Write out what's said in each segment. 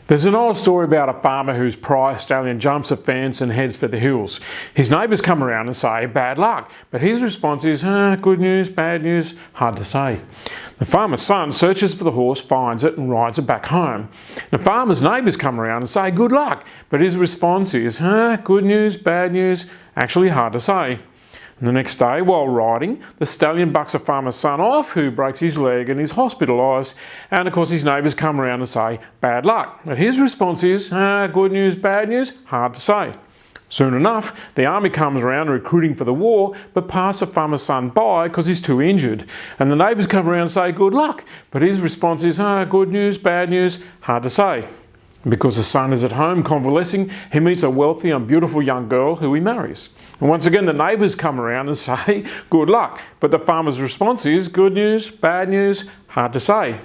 There's an old story about a farmer whose prize stallion jumps a fence and heads for the hills. His neighbours come around and say, bad luck, but his response is, good news, bad news, hard to say. The farmer's son searches for the horse, finds it and rides it back home. The farmer's neighbours come around and say, good luck, but his response is, good news, bad news, actually hard to say. And the next day, while riding, the stallion bucks a farmer's son off, who breaks his leg and is hospitalised. And of course his neighbours come around and say, bad luck. But his response is, good news, bad news, hard to say. Soon enough, the army comes around recruiting for the war, but pass the farmer's son by because he's too injured. And the neighbours come around and say, good luck. But his response is, good news, bad news, hard to say. Because the son is at home convalescing, he meets a wealthy and beautiful young girl who he marries. And once again, the neighbours come around and say, good luck. But the farmer's response is, good news, bad news, hard to say.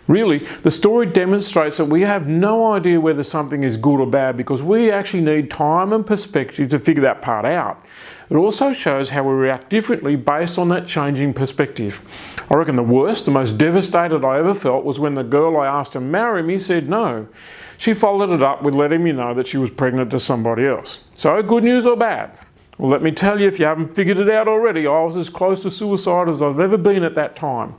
Really, the story demonstrates that we have no idea whether something is good or bad because we actually need time and perspective to figure that part out. It also shows how we react differently based on that changing perspective. I reckon the worst, the most devastated I ever felt was when the girl I asked to marry me said no. She followed it up with letting me know that she was pregnant to somebody else. So, good news or bad? Well, let me tell you, if you haven't figured it out already, I was as close to suicide as I've ever been at that time.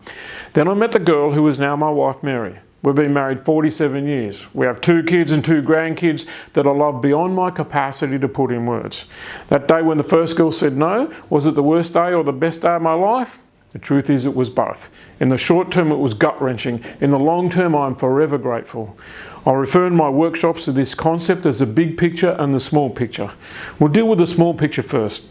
Then I met the girl who is now my wife, Mary. We've been married 47 years. We have 2 kids and 2 grandkids that I love beyond my capacity to put in words. That day when the first girl said no, was it the worst day or the best day of my life? The truth is it was both. In the short term it was gut-wrenching. In the long term I'm forever grateful. I refer in my workshops to this concept as the big picture and the small picture. We'll deal with the small picture first.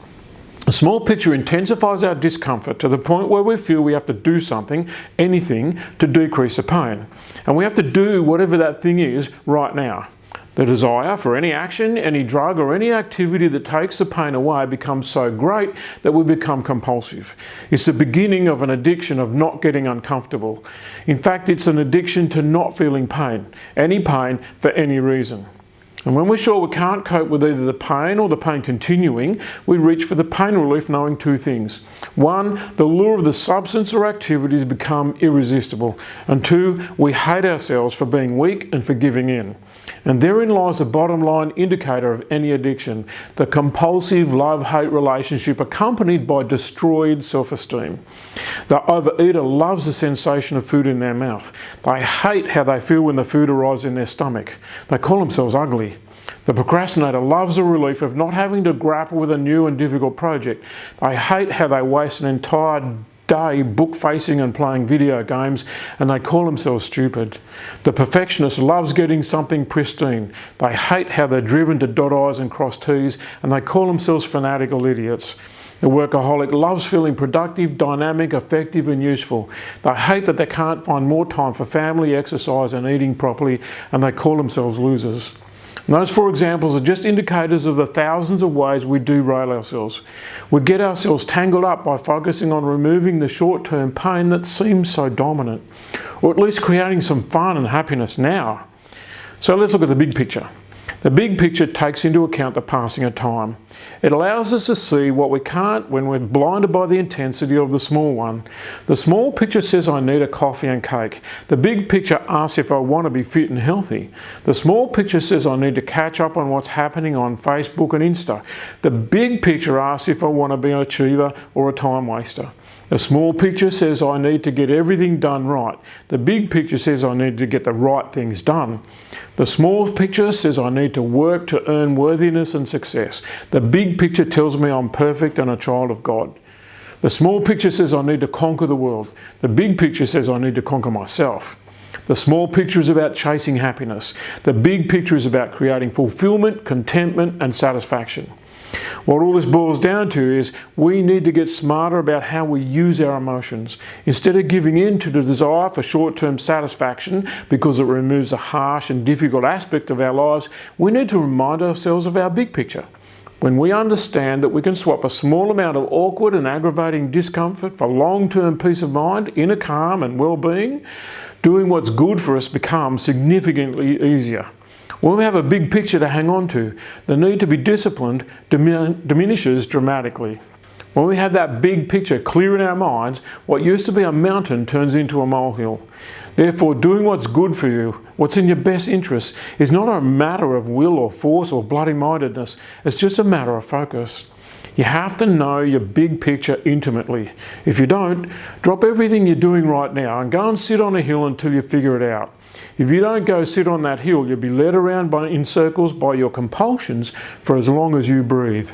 The small picture intensifies our discomfort to the point where we feel we have to do something, anything, to decrease the pain. And we have to do whatever that thing is right now. The desire for any action, any drug or any activity that takes the pain away becomes so great that we become compulsive. It's the beginning of an addiction of not getting uncomfortable. In fact, it's an addiction to not feeling pain, any pain for any reason. And when we're sure we can't cope with either the pain or the pain continuing, we reach for the pain relief knowing 2 things. 1, the lure of the substance or activities become irresistible. And 2, we hate ourselves for being weak and for giving in. And therein lies the bottom line indicator of any addiction, the compulsive love-hate relationship accompanied by destroyed self-esteem. The overeater loves the sensation of food in their mouth. They hate how they feel when the food arrives in their stomach. They call themselves ugly. The procrastinator loves the relief of not having to grapple with a new and difficult project. They hate how they waste an entire day book-facing and playing video games, and they call themselves stupid. The perfectionist loves getting something pristine. They hate how they're driven to dot I's and cross T's, and they call themselves fanatical idiots. The workaholic loves feeling productive, dynamic, effective and useful. They hate that they can't find more time for family, exercise and eating properly, and they call themselves losers. And those 4 examples are just indicators of the thousands of ways we derail ourselves. We get ourselves tangled up by focusing on removing the short-term pain that seems so dominant, or at least creating some fun and happiness now. So let's look at the big picture. The big picture takes into account the passing of time. It allows us to see what we can't when we're blinded by the intensity of the small one. The small picture says I need a coffee and cake. The big picture asks if I want to be fit and healthy. The small picture says I need to catch up on what's happening on Facebook and Insta. The big picture asks if I want to be an achiever or a time waster. The small picture says I need to get everything done right. The big picture says I need to get the right things done. The small picture says I need to work to earn worthiness and success. The big picture tells me I'm perfect and a child of God. The small picture says I need to conquer the world. The big picture says I need to conquer myself. The small picture is about chasing happiness. The big picture is about creating fulfillment, contentment and satisfaction. What all this boils down to is we need to get smarter about how we use our emotions. Instead of giving in to the desire for short-term satisfaction because it removes a harsh and difficult aspect of our lives, we need to remind ourselves of our big picture. When we understand that we can swap a small amount of awkward and aggravating discomfort for long-term peace of mind, inner calm and well-being, doing what's good for us becomes significantly easier. When we have a big picture to hang on to, the need to be disciplined diminishes dramatically. When we have that big picture clear in our minds, what used to be a mountain turns into a molehill. Therefore, doing what's good for you, what's in your best interest, is not a matter of will or force or bloody-mindedness. It's just a matter of focus. You have to know your big picture intimately. If you don't, drop everything you're doing right now and go and sit on a hill until you figure it out. If you don't go sit on that hill, you'll be led around in circles by your compulsions for as long as you breathe.